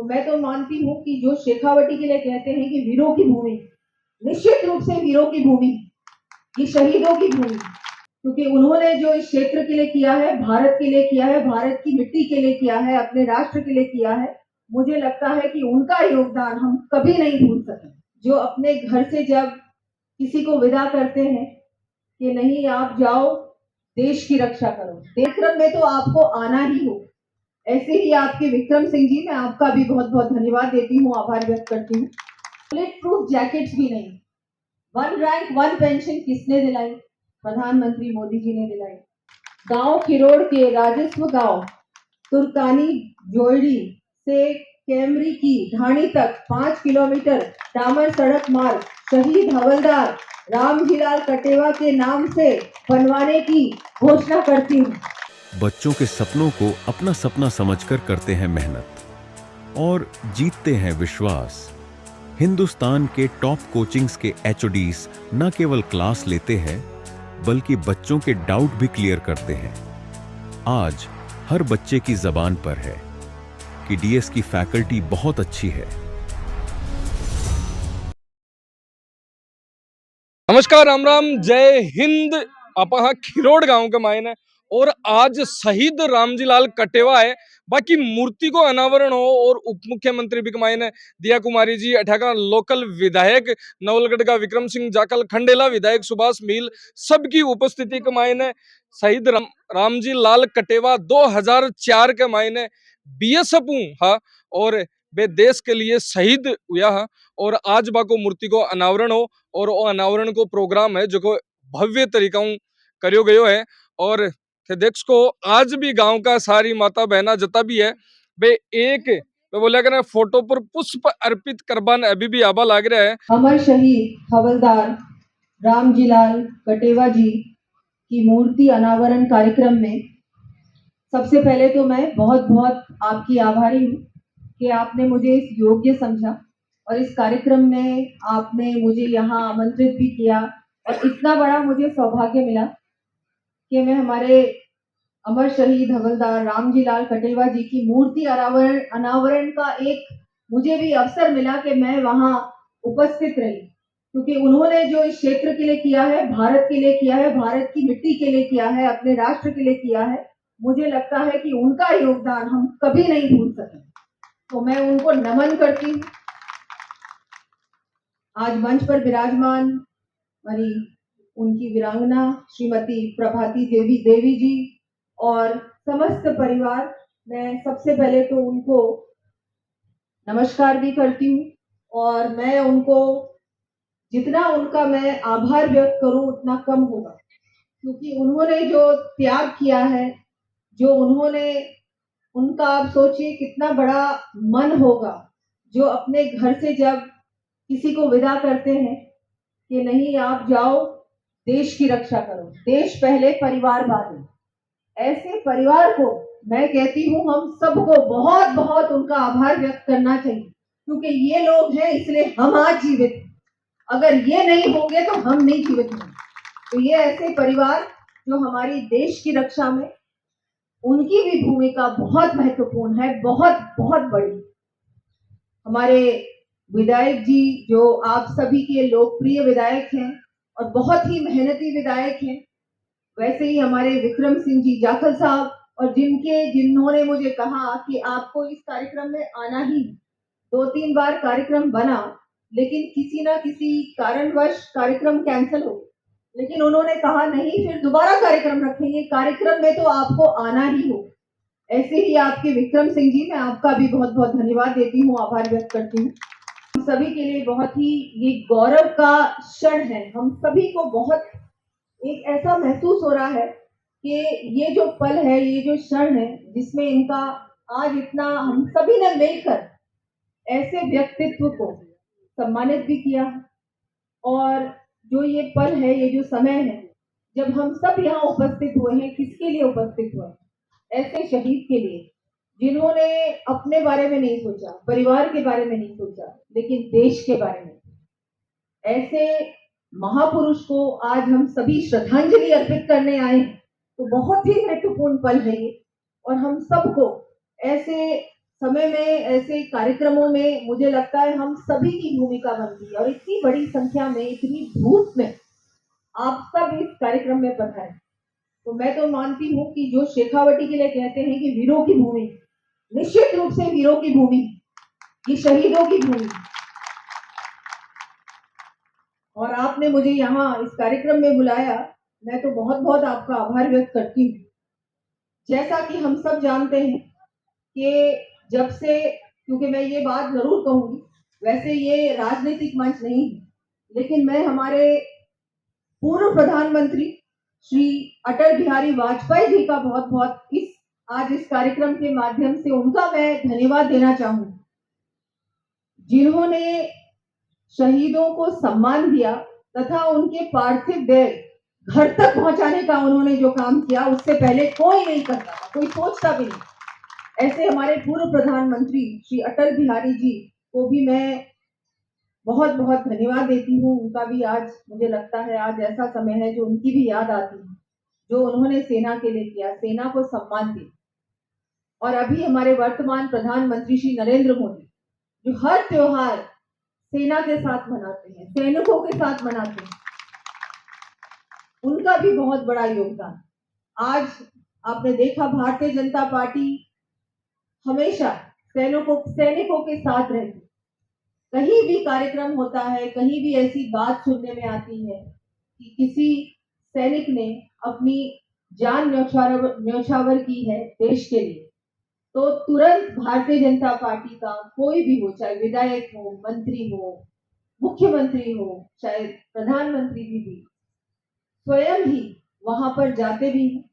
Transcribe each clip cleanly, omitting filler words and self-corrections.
तो मैं तो मानती हूँ कि जो शेखावटी के लिए कहते हैं कि वीरों की भूमि, निश्चित रूप से वीरों की भूमि, ये शहीदों की भूमि, क्योंकि उन्होंने जो इस क्षेत्र के लिए किया है, भारत के लिए किया है, भारत की मिट्टी के लिए किया है, अपने राष्ट्र के लिए किया है, मुझे लगता है कि उनका योगदान हम कभी नहीं भूल सके। जो अपने घर से जब किसी को विदा करते हैं कि नहीं आप जाओ देश की रक्षा करो, कार्यक्रम में तो आपको आना ही हो। ऐसे ही आपके विक्रम सिंह जी, मैं आपका भी बहुत बहुत धन्यवाद देती हूँ, आभार व्यक्त करती हूँ। बुलेट प्रूफ जैकेट्स भी नहीं, 1 रैंक 1 पेंशन किसने दिलाई? प्रधानमंत्री मोदी जी ने दिलाई। गांव खिरोड़ के राजस्व गांव तुर्कानी जोड़ी से कैमरी की ढाणी तक 5 किलोमीटर डामर सड़क मार्ग शहीद हवलदार रामजीलाल कटेवा के नाम से बनवाने की घोषणा करती हूँ। बच्चों के सपनों को अपना सपना समझकर करते हैं मेहनत और जीतते हैं विश्वास। हिंदुस्तान के टॉप कोचिंग्स के एचओडीज न केवल क्लास लेते हैं बल्कि बच्चों के डाउट भी क्लियर करते हैं। आज हर बच्चे की जबान पर है कि डीएस की फैकल्टी बहुत अच्छी है। नमस्कार, राम राम, जय हिंद। आप खिरोड़ गांव के मायने और आज शहीद रामजीलाल कटेवा है। बाकी मूर्ति को अनावरण हो और उप मुख्यमंत्री भी मायने दिया कुमारी जी, अठाका लोकल विधायक नवलगढ़ का विक्रम सिंह जाखल, खंडेला विधायक सुभाष मील, सबकी उपस्थिति के मायने शहीद रामजीलाल कटेवा 2004 के मायने बीएसएफ हा और वे देश के लिए शहीद हुआ है। और आज बाको मूर्ति को अनावरण हो और वो अनावरण को प्रोग्राम है जो को भव्य तरीका करियो गयो है। और देख को आज भी गांव का सारी माता बहना जता भी है वे एक वे बोला कर फोटो पर पुष्प अर्पित करबान अभी भी आबा लाग रहा है। अमर शहीद हवलदार रामजीलाल कटेवा जी की मूर्ति अनावरण कार्यक्रम में सबसे पहले तो मैं बहुत बहुत आपकी आभारी हूँ कि आपने मुझे इस योग्य समझा और इस कार्यक्रम में आपने मुझे यहाँ आमंत्रित भी किया और इतना बड़ा मुझे सौभाग्य मिला कि मैं हमारे अमर शहीद हवलदार रामजीलाल कटेवा जी की मूर्ति अनावरण का एक मुझे भी अवसर मिला कि मैं वहाँ उपस्थित रही, क्योंकि उन्होंने जो इस क्षेत्र के लिए किया है, भारत के लिए किया है, भारत की मिट्टी के लिए किया है, अपने राष्ट्र के लिए किया है, मुझे लगता है कि उनका योगदान हम कभी नहीं भूल सके। तो मैं उनको नमन करती हूँ। आज मंच पर विराजमान हमारी उनकी वीरांगना श्रीमती प्रभाती देवी जी और समस्त परिवार, मैं सबसे पहले तो उनको नमस्कार भी करती हूँ और मैं उनको जितना उनका मैं आभार व्यक्त करूँ उतना कम होगा, क्योंकि उन्होंने जो त्याग किया है, जो उन्होंने उनका आप सोचिए कितना बड़ा मन होगा जो अपने घर से जब किसी को विदा करते हैं कि नहीं आप जाओ देश की रक्षा करो, देश पहले परिवार बाद। ऐसे परिवार को मैं कहती हूँ हम सबको बहुत बहुत उनका आभार व्यक्त करना चाहिए, क्योंकि ये लोग हैं इसलिए हम आज जीवित हैं। अगर ये नहीं होंगे तो हम नहीं जीवित होंगे। तो ये ऐसे परिवार जो हमारी देश की रक्षा में उनकी भी भूमिका बहुत महत्वपूर्ण है, बहुत बहुत बड़ी। हमारे विधायक जी जो आप सभी के लोकप्रिय विधायक हैं और बहुत ही मेहनती विधायक हैं, वैसे ही हमारे विक्रम सिंह जी जाखल साहब और जिन्होंने मुझे कहा कि आपको इस कार्यक्रम में आना ही, 2-3 बार कार्यक्रम बना लेकिन किसी ना किसी कारणवश कार्यक्रम कैंसिल हो, लेकिन उन्होंने कहा नहीं फिर दोबारा कार्यक्रम रखेंगे, कार्यक्रम में तो आपको आना ही हो। ऐसे ही आपके विक्रम सिंह जी, मैं आपका भी बहुत बहुत धन्यवाद देती हूँ, आभार व्यक्त करती हूँ। हम सभी के लिए बहुत ही ये गौरव का क्षण है। हम सभी को बहुत एक ऐसा महसूस हो रहा है कि ये जो पल है, ये जो क्षण है जिसमें इनका आज इतना हम सभी ने मिलकर ऐसे व्यक्तित्व को सम्मानित भी किया और जो ये पल है, ये जो समय है जब हम सब यहाँ उपस्थित हुए हैं, किसके लिए उपस्थित हुए हैं? ऐसे शहीद के लिए जिन्होंने अपने बारे में नहीं सोचा, परिवार के बारे में नहीं सोचा, लेकिन देश के बारे में। ऐसे महापुरुष को आज हम सभी श्रद्धांजलि अर्पित करने आए हैं, तो बहुत ही महत्वपूर्ण पल है ये और हम सबको ऐसे समय में ऐसे कार्यक्रमों में मुझे लगता है हम सभी की भूमिका बनती है, और इतनी बड़ी संख्या में, इतनी धूप में आप सब इस कार्यक्रम में पधारे, तो मैं तो मानती हूँ कि जो शेखावटी के लिए कहते हैं कि वीरों की भूमि, निश्चित रूप से वीरों की भूमि, ये शहीदों की भूमि, और आपने मुझे यहाँ इस कार्यक्रम में बुलाया, मैं तो बहुत बहुत आपका आभार व्यक्त करती हूँ। जैसा कि हम सब जानते हैं कि जब से, क्योंकि मैं ये बात जरूर कहूंगी, वैसे ये राजनीतिक मंच नहीं है, लेकिन मैं हमारे पूर्व प्रधानमंत्री श्री अटल बिहारी वाजपेयी जी का बहुत बहुत आज इस कार्यक्रम के माध्यम से उनका मैं धन्यवाद देना चाहूंगी, जिन्होंने शहीदों को सम्मान दिया तथा उनके पार्थिव देह घर तक पहुंचाने का उन्होंने जो काम किया, उससे पहले कोई नहीं करता था, कोई सोचता भी नहीं। ऐसे हमारे पूर्व प्रधानमंत्री श्री अटल बिहारी जी को भी मैं बहुत बहुत धन्यवाद देती हूँ। उनका भी आज मुझे लगता है आज ऐसा समय है जो उनकी भी याद आती है, जो उन्होंने सेना के लिए किया, सेना को सम्मान दिया। और अभी हमारे वर्तमान प्रधानमंत्री श्री नरेंद्र मोदी, जो हर त्योहार सेना के साथ मनाते हैं, सैनिकों के साथ मनाते हैं, उनका भी बहुत बड़ा योगदान। आज आपने देखा भारतीय जनता पार्टी हमेशा सैनिकों के साथ रहती, कहीं भी कार्यक्रम होता है, कहीं भी ऐसी बात सुनने में आती है कि किसी सैनिक ने अपनी जान न्यौछावर की है देश के लिए, तो तुरंत भारतीय जनता पार्टी का कोई भी हो, चाहे विधायक हो, मंत्री हो, मुख्यमंत्री हो, चाहे प्रधानमंत्री भी स्वयं ही वहां पर जाते भी हैं,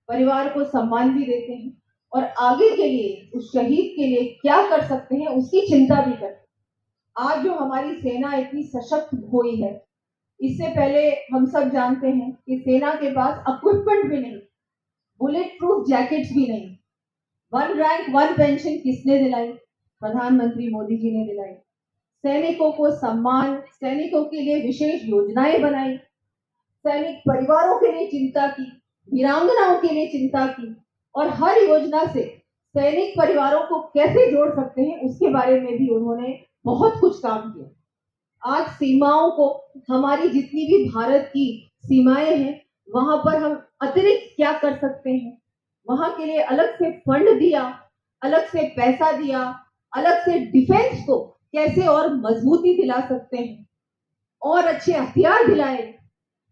परिवार को सम्मान भी देते हैं, और आगे के लिए उस शहीद के लिए क्या कर सकते हैं उसकी चिंता भी करते हैं। आज जो हमारी सेना इतनी सशक्त हुई है, इससे पहले हम सब जानते हैं कि सेना के पास इक्विपमेंट भी नहीं, बुलेट प्रूफ जैकेट्स भी नहीं। 1 रैंक 1 पेंशन किसने दिलाई? प्रधानमंत्री मोदी जी ने दिलाई। सैनिकों को सम्मान, सैनिकों के लिए विशेष योजनाएं बनाई, सैनिक परिवारों के लिए चिंता की, वीरांगनाओं के लिए चिंता की, और हर योजना से सैनिक परिवारों को कैसे जोड़ सकते हैं उसके बारे में भी उन्होंने बहुत कुछ काम किया। आज सीमाओं को, हमारी जितनी भी भारत की सीमाएं हैं, वहां पर हम अतिरिक्त क्या कर सकते हैं, वहां के लिए अलग से फंड दिया, अलग से पैसा दिया, अलग से डिफेंस को कैसे और मजबूती दिला सकते हैं, और अच्छे हथियार दिलाए।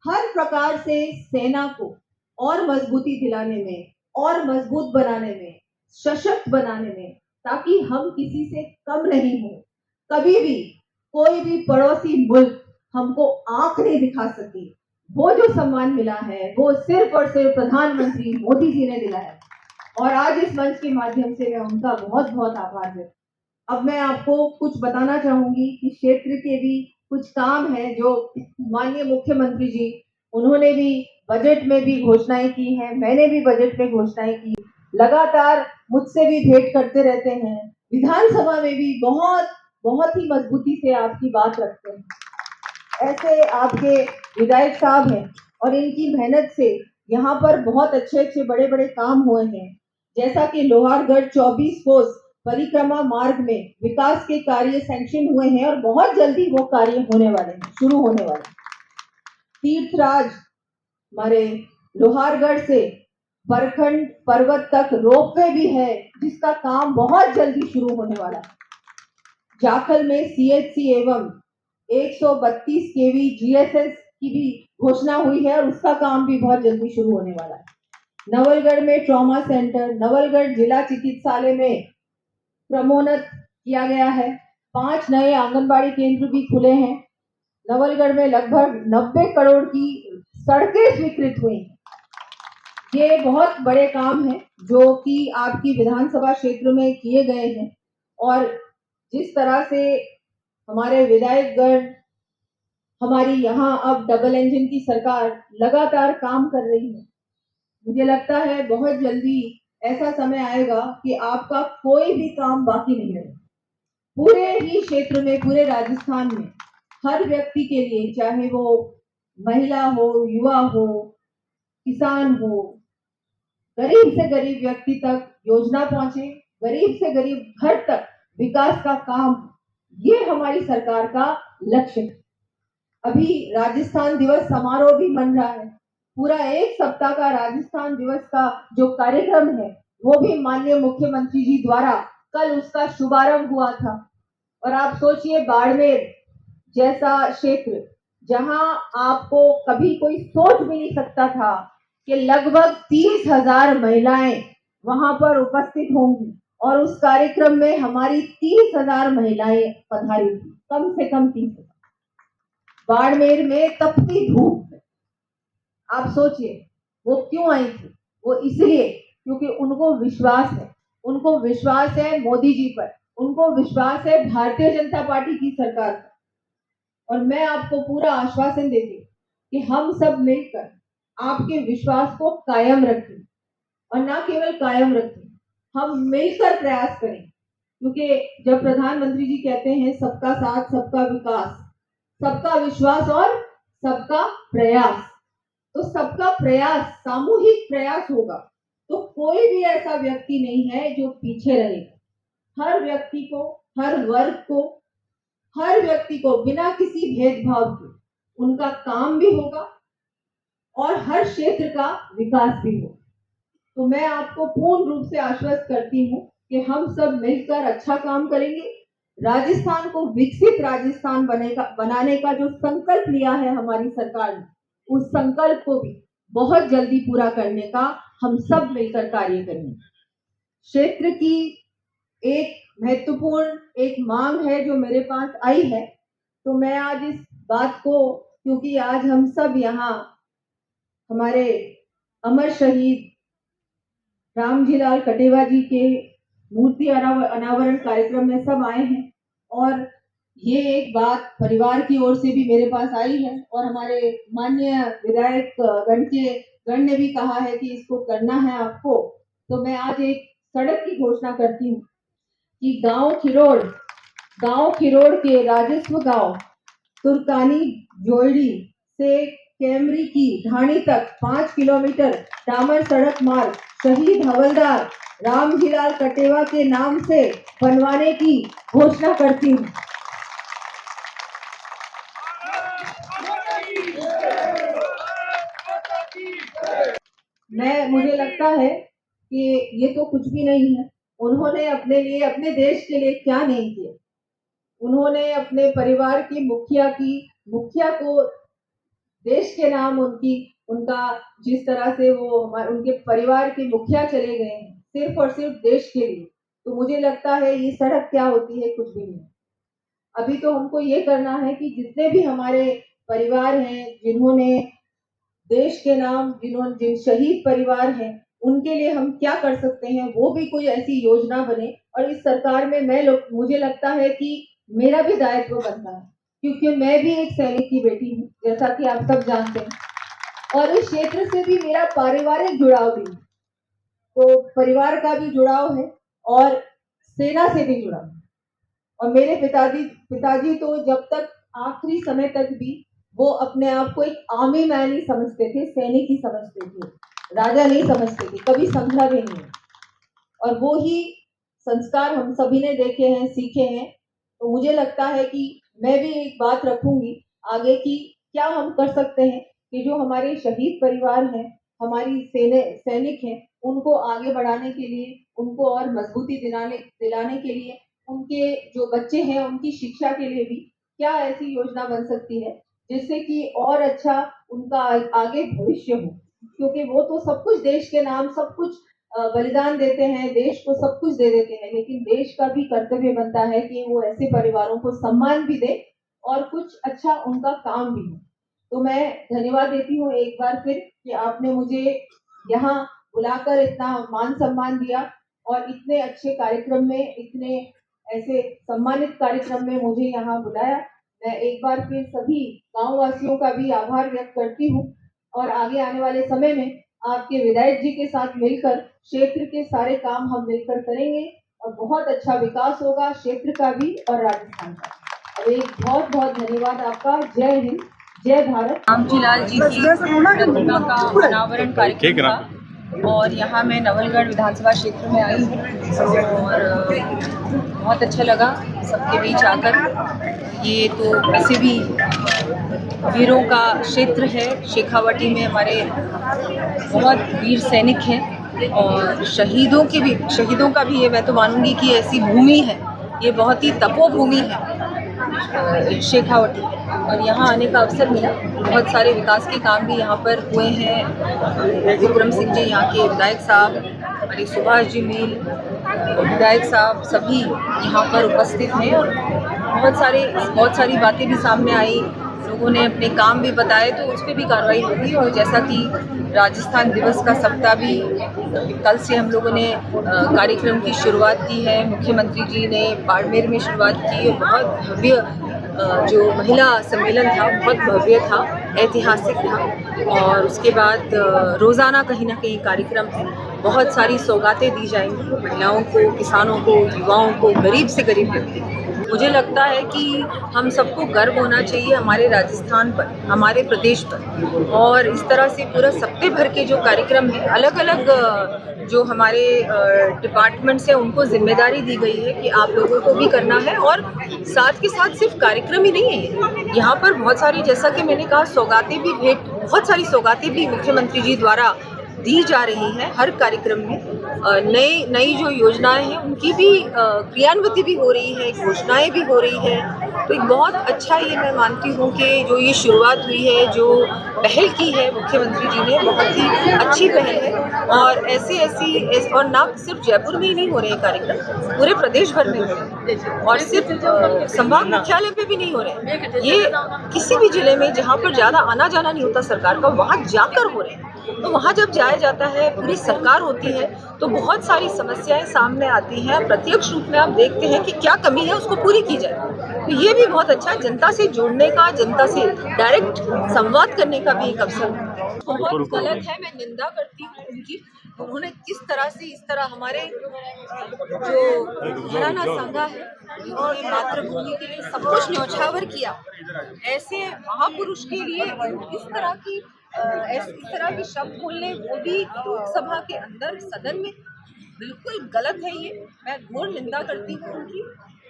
हर प्रकार से सेना को और मजबूती दिलाने में, और मजबूत बनाने में, सशक्त बनाने में, ताकि हम किसी से कम नहीं हो। कभी भी कोई भी पड़ोसी मुल्क हमको आंख नहीं दिखा सके। वो जो सम्मान मिला है वो सिर्फ और सिर्फ प्रधानमंत्री मोदी जी ने दिला है, और आज इस मंच के माध्यम से मैं उनका बहुत बहुत आभार व्यक्त। अब मैं आपको कुछ बताना चाहूंगी कि क्षेत्र के भी कुछ काम है जो माननीय मुख्यमंत्री जी, उन्होंने भी बजट में भी घोषणाएं की हैं, मैंने भी बजट में घोषणाएं की, लगातार मुझसे भी भेंट करते रहते हैं, विधानसभा में भी बहुत ही मजबूती से आपकी बात रखते हैं। ऐसे आपके विधायक साहब हैं, और इनकी मेहनत से यहाँ पर बहुत अच्छे बड़े बड़े काम हुए हैं, जैसा कि लोहारगढ़ 24 कोस परिक्रमा मार्ग में विकास के कार्य सैंक्शन हुए हैं, और बहुत जल्दी वो कार्य होने वाले हैं, शुरू होने वाले हैं। तीर्थराज हमारे लोहारगढ़ से बरखंड पर्वत तक रोपवे भी है, जिसका काम बहुत जल्दी शुरू होने वाला है। जाखल में CHC एवं 132 kV GSS की भी घोषणा हुई है, और उसका काम भी बहुत जल्दी शुरू होने वाला है। नवलगढ़ में ट्रॉमा सेंटर, नवलगढ़ जिला चिकित्सालय में क्रमोन्नत किया गया है। 5 नए आंगनबाड़ी केंद्र भी खुले हैं। नवलगढ़ में लगभग 90 करोड़ की सड़कें स्वीकृत हुई। ये बहुत बड़े काम हैं जो कि आपकी विधानसभा क्षेत्र में किए गए हैं, और जिस तरह से हमारे विधायकगण, हमारी यहाँ अब डबल इंजन की सरकार लगातार काम कर रही है, मुझे लगता है बहुत जल्दी ऐसा समय आएगा कि आपका कोई भी काम बाकी नहीं रहेगा। पूरे ही क्षेत्र में, पूरे राजस्थान में हर व्यक्ति के लिए, चाहे वो महिला हो, युवा हो, किसान हो, गरीब से गरीब व्यक्ति तक योजना पहुंचे, गरीब से गरीब घर तक विकास का काम, ये हमारी सरकार का लक्ष्य है। अभी राजस्थान दिवस समारोह भी मन रहा है। पूरा एक सप्ताह का राजस्थान दिवस का जो कार्यक्रम है वो भी माननीय मुख्यमंत्री जी द्वारा कल उसका शुभारंभ हुआ था। और आप सोचिए, बाड़मेर जैसा क्षेत्र जहां आपको कभी कोई सोच भी नहीं सकता था कि लगभग 30,000 महिलाएं वहां पर उपस्थित होंगी, और उस कार्यक्रम में हमारी 30,000 महिलाएं पधारी थी, कम से कम 30,000। बाड़मेर में तपती धूप में, आप सोचिए वो क्यों आई थी? वो इसलिए क्योंकि उनको विश्वास है मोदी जी पर, उनको विश्वास है भारतीय जनता पार्टी की सरकार पर। और मैं आपको पूरा आश्वासन देती हूँ कि हम सब मिलकर आपके विश्वास को कायम रखें, और ना केवल कायम रखें, हम मिलकर प्रयास करें। क्योंकि जब प्रधानमंत्री जी कहते हैं सबका साथ, सबका विकास, सबका विश्वास और सबका प्रयास, तो सबका प्रयास, सामूहिक प्रयास होगा तो कोई भी ऐसा व्यक्ति नहीं है जो पीछे रहेगा। हर व्यक्ति को, हर वर्ग को, हर व्यक्ति को बिना किसी भेदभाव के उनका काम भी होगा और हर क्षेत्र का विकास भी होगा। तो मैं आपको पूर्ण रूप से आश्वस्त करती हूँ कि हम सब मिलकर अच्छा काम करेंगे। राजस्थान को विकसित राजस्थान बनाने का जो संकल्प लिया है हमारी सरकार ने, उस संकल्प को भी बहुत जल्दी पूरा करने का हम सब मिलकर कार्य करेंगे। क्षेत्र की एक महत्वपूर्ण एक मांग है जो मेरे पास आई है, तो मैं आज इस बात को, क्योंकि आज हम सब यहाँ हमारे अमर शहीद रामजीलाल कटेवा जी के मूर्ति अनावरण कार्यक्रम में सब आए हैं, और ये एक बात परिवार की ओर से भी मेरे पास आई है, और हमारे माननीय विधायक गण ने भी कहा है कि इसको करना है आपको। तो मैं आज एक सड़क की घोषणा करती हूँ कि गांव खिरोड़ के राजस्व गांव तुर्कानी जोड़ी से कैमरी की ढाणी तक 5 किलोमीटर डामर सड़क मार्ग शहीद हवलदार रामजीलाल कटेवा के नाम से बनवाने की घोषणा करती हूँ। मुझे लगता है कि ये तो कुछ भी नहीं है। उन्होंने अपने लिए, अपने देश के लिए क्या नहीं किया। उन्होंने अपने परिवार की मुखिया को देश के नाम, उनका जिस तरह से वो उनके परिवार के मुखिया चले गए हैं सिर्फ और सिर्फ देश के लिए, तो मुझे लगता है ये सड़क क्या होती है, कुछ भी नहीं। अभी तो हमको ये करना है कि जितने भी हमारे परिवार हैं जिन्होंने देश के नाम, जिन शहीद परिवार हैं, उनके लिए हम क्या कर सकते हैं, वो भी कोई ऐसी योजना बने। और इस सरकार में मुझे लगता है कि मेरा भी दायित्व बनता है, क्योंकि मैं भी एक सैनिक की बेटी हूँ, जैसा कि आप सब जानते हैं, और इस क्षेत्र से भी मेरा पारिवारिक जुड़ाव भी है। तो परिवार का भी जुड़ाव है और सेना से भी जुड़ाव है। और मेरे पिताजी तो जब तक आखिरी समय तक भी वो अपने आप को एक आर्मी मैन ही समझते थे, सैनिक ही समझते थे, राजा नहीं समझते थे, कभी समझा भी नहीं। और वो ही संस्कार हम सभी ने देखे हैं, सीखे हैं। तो मुझे लगता है कि मैं भी एक बात रखूंगी आगे की, क्या हम कर सकते हैं कि जो हमारे शहीद परिवार हैं, हमारी सैनिक हैं, उनको आगे बढ़ाने के लिए, उनको और मजबूती दिलाने के लिए, उनके जो बच्चे हैं उनकी शिक्षा के लिए भी क्या ऐसी योजना बन सकती है जिससे कि और अच्छा उनका आगे भविष्य हो। क्योंकि वो तो सब कुछ देश के नाम, सब कुछ बलिदान देते हैं, देश को सब कुछ दे देते हैं, लेकिन देश का भी कर्तव्य बनता है कि वो ऐसे परिवारों को सम्मान भी दे और कुछ अच्छा उनका काम भी हो। तो मैं धन्यवाद देती हूँ एक बार फिर कि आपने मुझे यहाँ बुलाकर इतना मान सम्मान दिया, और इतने अच्छे कार्यक्रम में, इतने ऐसे सम्मानित कार्यक्रम में मुझे यहाँ बुलाया। मैं एक बार फिर सभी गाँव वासियों का भी आभार व्यक्त करती हूँ, और आगे आने वाले समय में आपके विधायक जी के साथ मिलकर क्षेत्र के सारे काम हम मिलकर करेंगे, और बहुत अच्छा विकास होगा क्षेत्र का भी और राजस्थान का। एक बहुत बहुत धन्यवाद आपका। जय हिंद, जय भारत। रामजीलाल जी की प्रतिमा का अनावरण कार्यक्रम था, और यहाँ मैं नवलगढ़ विधानसभा क्षेत्र में आई हूँ और बहुत अच्छा लगा सबके बीच आकर। ये तो वैसे भी वीरों का क्षेत्र है, शेखावाटी में हमारे बहुत वीर सैनिक हैं और शहीदों का भी ये मैं तो मानूंगी कि ऐसी भूमि है, ये बहुत ही तपोभूमि है शेखावाटी। और यहाँ आने का अवसर मिला। बहुत सारे विकास के काम भी यहाँ पर हुए हैं। विक्रम सिंह जी यहाँ के विधायक साहब, हमारे सुभाष जी मील विधायक साहब सभी यहाँ पर उपस्थित हैं और बहुत सारी बातें भी सामने आई। लोगों ने अपने काम भी बताए तो उस पर भी कार्रवाई होगी। और जैसा कि राजस्थान दिवस का सप्ताह भी कल से हम लोगों ने कार्यक्रम की शुरुआत की है। मुख्यमंत्री जी ने बाड़मेर में शुरुआत की। बहुत भव्य जो महिला सम्मेलन था, बहुत भव्य था, ऐतिहासिक था। और उसके बाद रोज़ाना कहीं ना कहीं कार्यक्रम है। बहुत सारी सौगातें दी जाएंगी महिलाओं को, किसानों को, युवाओं को, गरीब से गरीब व्यक्ति को। मुझे लगता है कि हम सबको गर्व होना चाहिए हमारे राजस्थान पर, हमारे प्रदेश पर। और इस तरह से पूरा सप्ताह भर के जो कार्यक्रम है, अलग अलग जो हमारे डिपार्टमेंट्स हैं उनको जिम्मेदारी दी गई है कि आप लोगों को भी करना है। और साथ के साथ सिर्फ कार्यक्रम ही नहीं है, यहाँ पर बहुत सारी, जैसा कि मैंने कहा, सौगातें भी बहुत सारी सौगातें भी मुख्यमंत्री जी द्वारा दी जा रही हैं। हर कार्यक्रम में नई जो योजनाएं हैं उनकी भी क्रियान्विति भी हो रही है, घोषणाएं भी हो रही है। तो एक बहुत अच्छा ये मैं मानती हूँ कि जो ये शुरुआत हुई है, जो पहल की है मुख्यमंत्री जी ने, बहुत ही अच्छी पहल है। और ऐसी और ना सिर्फ जयपुर में ही नहीं हो रहे कार्यक्रम, पूरे प्रदेश भर में हो रहे हैं। और सिर्फ संभाग मुख्यालय पे भी नहीं हो रहे, ये किसी भी जिले में जहाँ पर ज़्यादा आना जाना नहीं होता सरकार का, वहाँ जाकर हो रहे हैं। तो वहाँ जब जाया जाता है, पूरी सरकार होती है, तो बहुत सारी समस्याएं सामने आती हैं। प्रत्यक्ष रूप में आप देखते हैं कि क्या कमी है, उसको पूरी की जाए। तो ये भी बहुत अच्छा, जनता से जुड़ने का, जनता से डायरेक्ट संवाद करने का भी एक अवसर है। बहुत गलत है, मैं निंदा करती हूँ उनकी। उन्होंने किस तरह से इस तरह हमारे जो घराना संघा है, उन्होंने मातृभूमि के लिए सब कुछ न्यौछावर किया। ऐसे महापुरुष के लिए इस तरह के शब्द बोलने, वो भी लोकसभा के अंदर, सदन में, बिल्कुल गलत है। ये मैं घोर निंदा करती हूँ उनकी।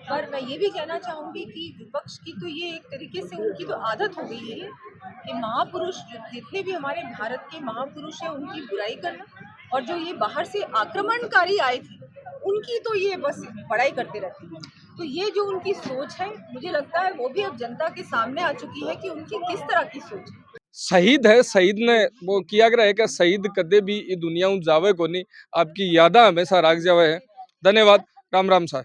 पर मैं ये भी कहना चाहूँगी कि विपक्ष की तो ये एक तरीके से उनकी तो आदत हो गई है कि महापुरुष जितने भी हमारे भारत के महापुरुष हैं उनकी बुराई करना, और जो ये बाहर से आक्रमणकारी आए थे उनकी तो ये बस बड़ाई करते रहते हैं। तो ये जो उनकी सोच है, मुझे लगता है वो भी अब जनता के सामने आ चुकी है कि उनकी किस तरह की सोच है। शहीद है, शहीद ने वो किया गया है कि शहीद कदे भी ये दुनिया जावे को नहीं, आपकी यादा हमेशा राख जावे है। धन्यवाद। राम राम साहब।